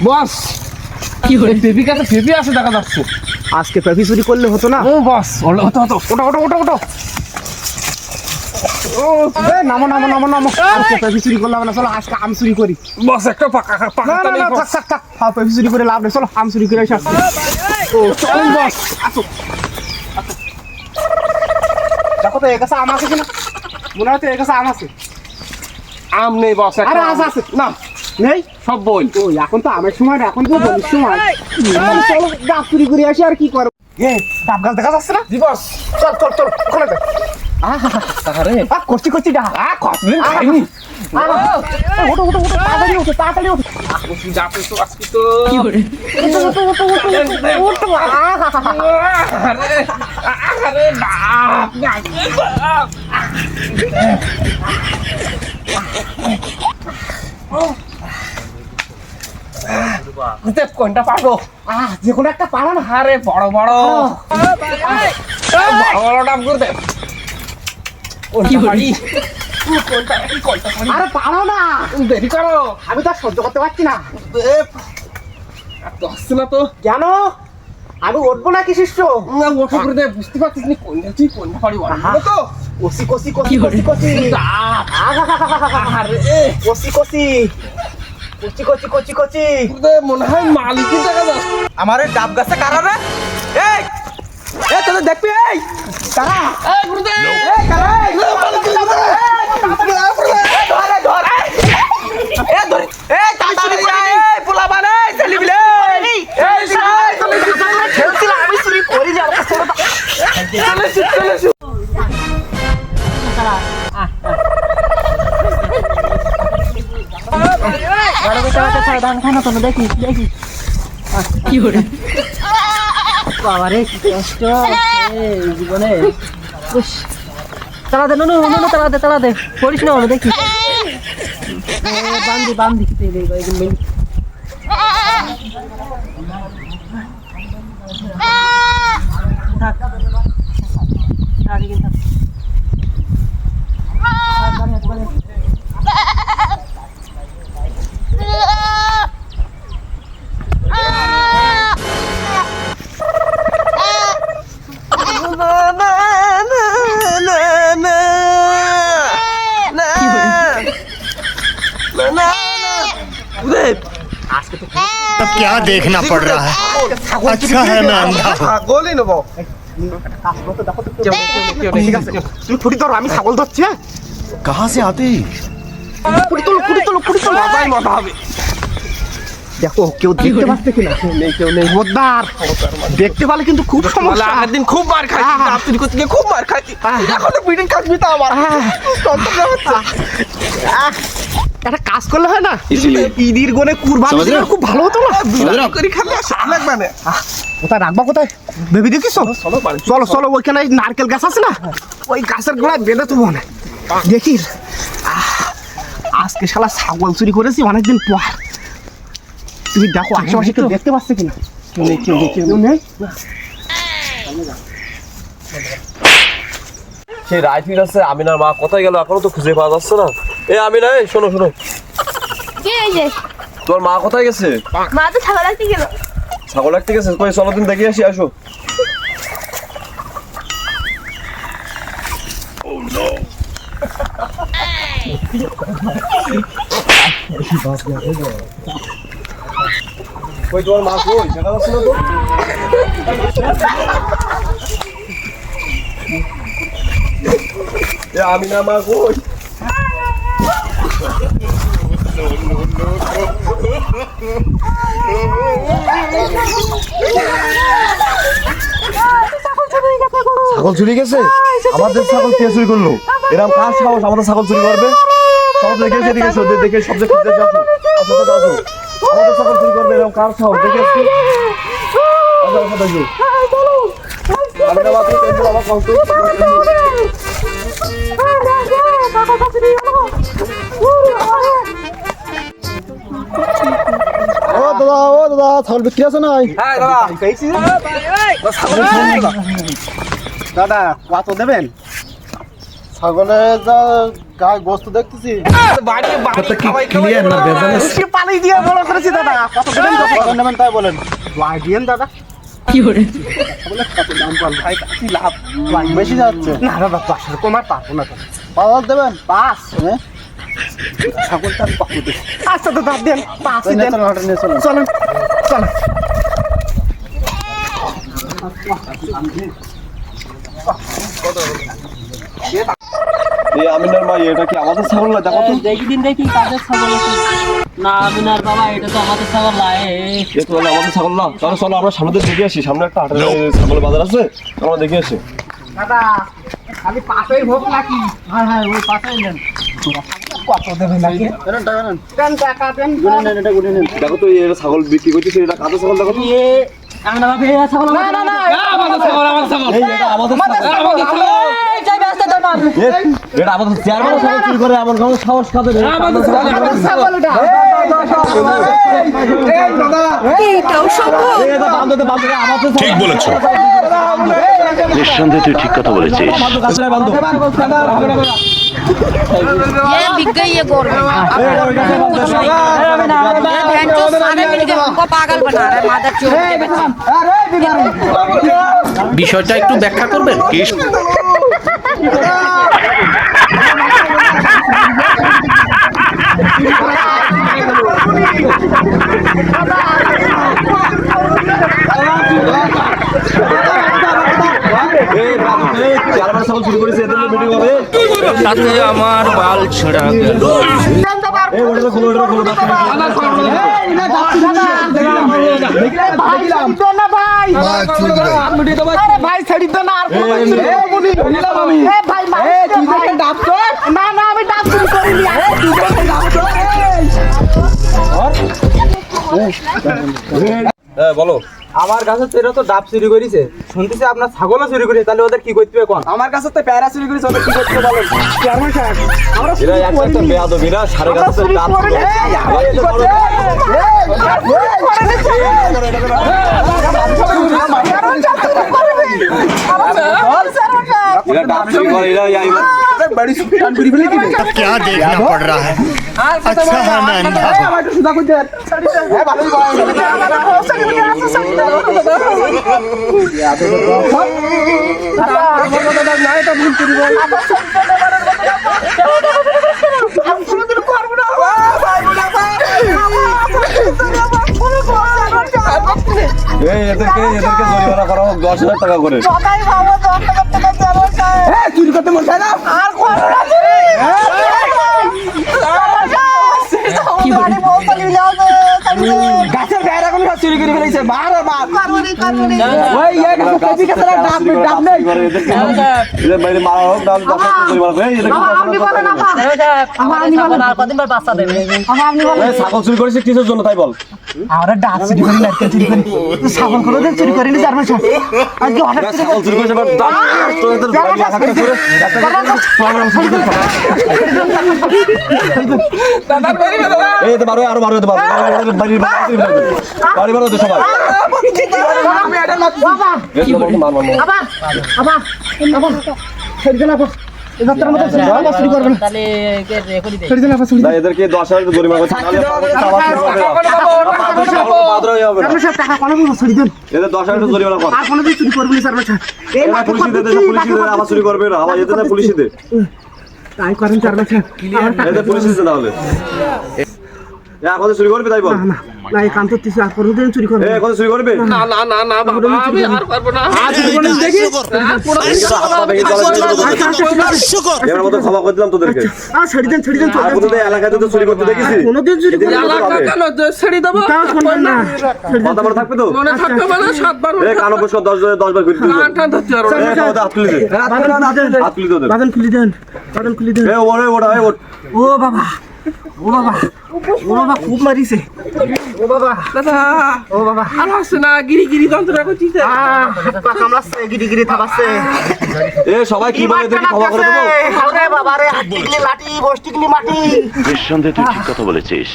বস কি হলো? বেবি কাছে বেবি আছে দেখা যাচ্ছে। আজকে পেপি চুরি করলে হতো না? ও বস হতো হতো, ওটা ও নামো নামো নামো নামো। আজকে পেপি চুরি করলাম না, চলো আজকে আম চুরি করি। বস একটা পাকা না না না, থাক থাক থাক, হ্যাঁ পেপি চুরি করে লাভ নেই, চলো আম চুরি করে এসে আসছি। ও চলেন বস। আসো দেখো তো এর কাছে আম আছে কিনা, মনে হয় তো এর কাছে আম আছে। আম নেই বস। আরে আছে আছে, না নেই সব বই। ওই এখন তো আমের সময় না, এখন তো বলির সময়। চলো ডাব চুরি করে আসি, আর কি করবো। ডাব গাছ দেখা যাচ্ছে না? জি বস। চল চল চল ওখানে দেখ। আরে করছি করছি ডাব। কতদিন খাইনি। ওঠো ওঠো ওঠো, তাড়াতাড়ি ওঠো তাড়াতাড়ি ওঠো। যাতে তো আজকে তো ওঠো ওঠো ওঠো ওঠো ওঠো। আরে আরে বাপ কোনটা পারবো? যে কোনো একটা পালা না। আরে বড় বড় বড় ডাব করতে আরে পারো না, দেরি করো। আমি তো আর সহ্য করতে পারছি না। আসছে না তো কেন আমি উঠবো না কি শিষ্য? ওঠা করে দেয়, বুঝতে পারছিস নি কোনটা তুই কোনটা পারি তো। কষি কষি কষি কষি কষি কষি কষি কচি কচি কচি কচি। মনে হয় মালিকের টাকা যাচ্ছে। আমার এই ডাব গাছে কারা রে? এই এই তোদের দেখবি? এই কারা? এই গুরুদেব এই কারা? এই ধরে ধরে এ ধরে এই তাড়াতাড়ি এই পোলা বানে চলি বিলে। এই তুমি খেলছিল, আমি চুরি করি যাব। চলে দেখি দেখি কি করে বাবা রে, কি কষ্ট জীবনে। তালা দে নুনু নুনু, তালা দে পড়িস না আমি দেখি। বান্দি বান্দি থাক থাক থাক। अब क्या देखना पड़ रहा है? अच्छा है मैं अंधा हूँ। ছাগলই নেবো। ঠিক আছে তুমি ফুটি ধরো, আমি ছাগল ধরছি। হ্যাঁ कहाँ से आते हैं? ফুটি তোলো ফুটি তোলো ফুটি তোলো। মাথায় মাথা হবে। দেখো কেউ দেখতে পাচ্ছে কিনা। কেউ নেই। খবরদার, দেখতে পেলে কিন্তু খুব সমস্যা। আগের দিন খুব মার খাইছি, ডাব চুরি করতে গিয়ে খুব মার খাইছি। এখন তো পিঠে কাটবি তো আমার। একটা কাজ করলে হয় না, ঈদের গনে কুরবানি দিলে খুব ভালো হতো না। করে খালে স্বাদ লাগবে না। কোথায় রাখবা, কোথায় ভেবে দেখিস? চলো চলো, ওইখানে নারকেল গাছ আছে না, ওই গাছের গোড়ায় বেঁধে তো মনে দেখি। আজকে শালা ছাগল চুরি করেছি অনেকদিন পর। তুমি দেখো আশেপাশে কেউ দেখতে পাচ্ছে কিনা। কেউ নেই। সেই রাইফিল আছে, আমিনার মা কোথায় গেল এখনো তো খুঁজে পাওয়া যাচ্ছে না। এ আমিনা, এই শোনো শোনো, কে এই যে তোর মা কোথায় গেছে? মা তো ছাগল রাখতে গেল। ছাগল রাখতে গেছে? কই চলো দিন দেখে আসি, আসো। কই তোমার মা কই? দেখা যাচ্ছে না তো। এ আমিনা মা কই? ছাগল চুরি গেছে? আমাদের ছাগল কে চুরি করলো? এরকম কার সাহস আমাদের ছাগল চুরি করবে? সব দেখে দেখে দেখে সব দেখে আসো, আমাদের ছাগল চুরি করবে এরকম কার সাহস? দেখে আসছি। আসো আসো দেখো। আমি না বাকি টেন্ডু আমার কষ্ট। ও দাদা ছাগল বিক্রি আছে নাই? হ্যাঁ দাদা। দাদা কত দেবেন? ছাগলের যা গায়ে গোস্ত দেখতেছি বাড়ি বাড়ি খাওয়াই ক্লিয়ার না ভেজাল সে পানি দিয়ে বড় করেছি দাদা কত কত নেবেন তাই বলেন দিয়েন দাদা ভাই কি লাভ বেশি যাচ্ছে না দাদা 500 কমার পারবো না তো পাওয়ার দেবেন 5 হ্যাঁ ছাগলটা আমি পাবো আচ্ছা দাদা দেন 5 ওই দেন নেচন হাটে নিয়ে চলেন চলেন চলেন এই আমিনার মা এটা কি আমাদের ছাগল না দেখো তো দেখি কাদের ছাগল আছে। না আমিনার বাবা এটা তো আমাদের ছাগল না এ তো হলো আমাদের ছাগল না তাহলে চলো আমরা সামনে দিয়ে দেখে আসি সামনে একটা হাটের ছাগলের বাজার আছে আমরা দেখে আসি দাদা খালি পাশেই হোক নাকি হ্যাঁ ওই পাশাই নেন কত দেবেন নাকি নেন টাকা নেন দেন টাকা দেন গুনে নেন এটা গুনে নেন দেখো তো এই ছাগল বিক্রি করতেছে এটা কাদের ছাগল দেখো তো এ আমিনার বাবা এই ছাগল না না না আমাদের ছাগল এই এটা আমাদের ছাগল আমাদের ছাগল এই যাই ব্যস্ত তো মান এটা আমাদের চেয়ারম্যান ছাগল চুরি করে এমন কোন সাহস কাদের আমাদের ছাগলটা এই দাদা এটাও সম্ভব এই এটা বান্ধতে বান্ধতে আমাদের ঠিক বলেছো নিঃসন্দেহে তুই ঠিক কথা বলেছিস বান্ধব ये बिक गई ये गवर्नमेंट बहन जो सारे मिलके हमको पागल बना रहा है मादर चोद के बच्चे বিষয়টা একটু ব্যাখ্যা করবেন চেয়ারম্যান ছাগল চুরি করেছে এদের মিটিং হবে তাতে আমার বাল ছেঁড়া গেল এই ওটা খোলো আরে ভাই ছাড়ি তো না আর নিলাম আমি এ ভাই তুই দেখে ডাব তো না না আমি ডাব চুরি করিনি আরে তুই দেখে ডাব তো হ্যাঁ বলো আমার কাছে তো এরা তো ডাব চুরি করেছে শুনতেছি আপনার ছাগলও চুরি করেছে তাহলে ওদের কি করতে হবে কোন আমার কাছে তো প্যারা চুরি করেছে ওদের কি করতে হবে বলেন চেয়ারম্যান সাহেব আমরা এরা একটা বেয়াদবিরা সাড়ে কাছে ডাব এরা ডাব চুরি করে এরা बड़ी सुल्तान पूरी बोली की अब क्या देखना पड़ रहा है अच्छा है मैं अंधा हूँ हमारे सुधा को दे है भाई এদেরকে জরিমানা করা হোক 10,000 টাকা করে চুরি করতে মন চায় না আর গাছের বেড়া গুলো চুরি করে ফেলেছে মার মার ওই এক কেজি কাছে ডাব ডাব নেই এদের বাইরে মারা হোক তাহলে 10,000 টাকা জরিমানা এই এদেরকে আর কদিন পর বাচ্চা দেবে ছাগল চুরি করেছে কিসের জন্য তাই বল আমরা ডাব চুরি করি নারকেল চুরি করি ছাগল করে চুরি করিনি চেয়ারম্যান সাহেব আজকে হঠাৎ করে ছাগল চুরি করেছে তোদের বাড়ি আঘাত করে এই তো আরো বারো হতে পারবে বাড়ির বাড়ি বারো হতে সবাই তাহলে রেকর্ড দে না এদেরকে 10,000 জরিমানা করতে এদের 10,000 জরিমানা কর পুলিশ আবার চুরি করবে না আবার এদের পুলিশ দে এদের পুলিশ দিতে তাহলে এখন চুরি করবে তাই বল এখন চুরি করবে না না না না বাবা আমি আর পারবো না আজ দেখি এর মতো ক্ষমা করে দিলাম তোদেরকে ছেড়ে দেন আর কোথাও এলাকাতে তো চুরি করতে দেখেছি কোনোদিন চুরি করে ছেড়ে দেবো কথা বলে থাকবে তো মনে থাকতে পারে 7 বার এই কানো বসে 10 বার করে দিবি হাত তুলে দে হাত তুলে দে বাদন খুলে দেন এ ওরে ওটা এ ওট ও বাবা খুব মারিছে ও বাবা দাদা ও বাবা আর হাসছে না গিরি যন্ত্রণা করছিস পা কামড়াচ্ছে গিরি থামাচ্ছে এ সবাই কি বলে দেখি ক্ষমা করে দেবো আরে বাবা রে হাত টিকলি লাঠি বস টিকলি মাটি নিঃসন্দেহে তুই ঠিক কথা বলেছিস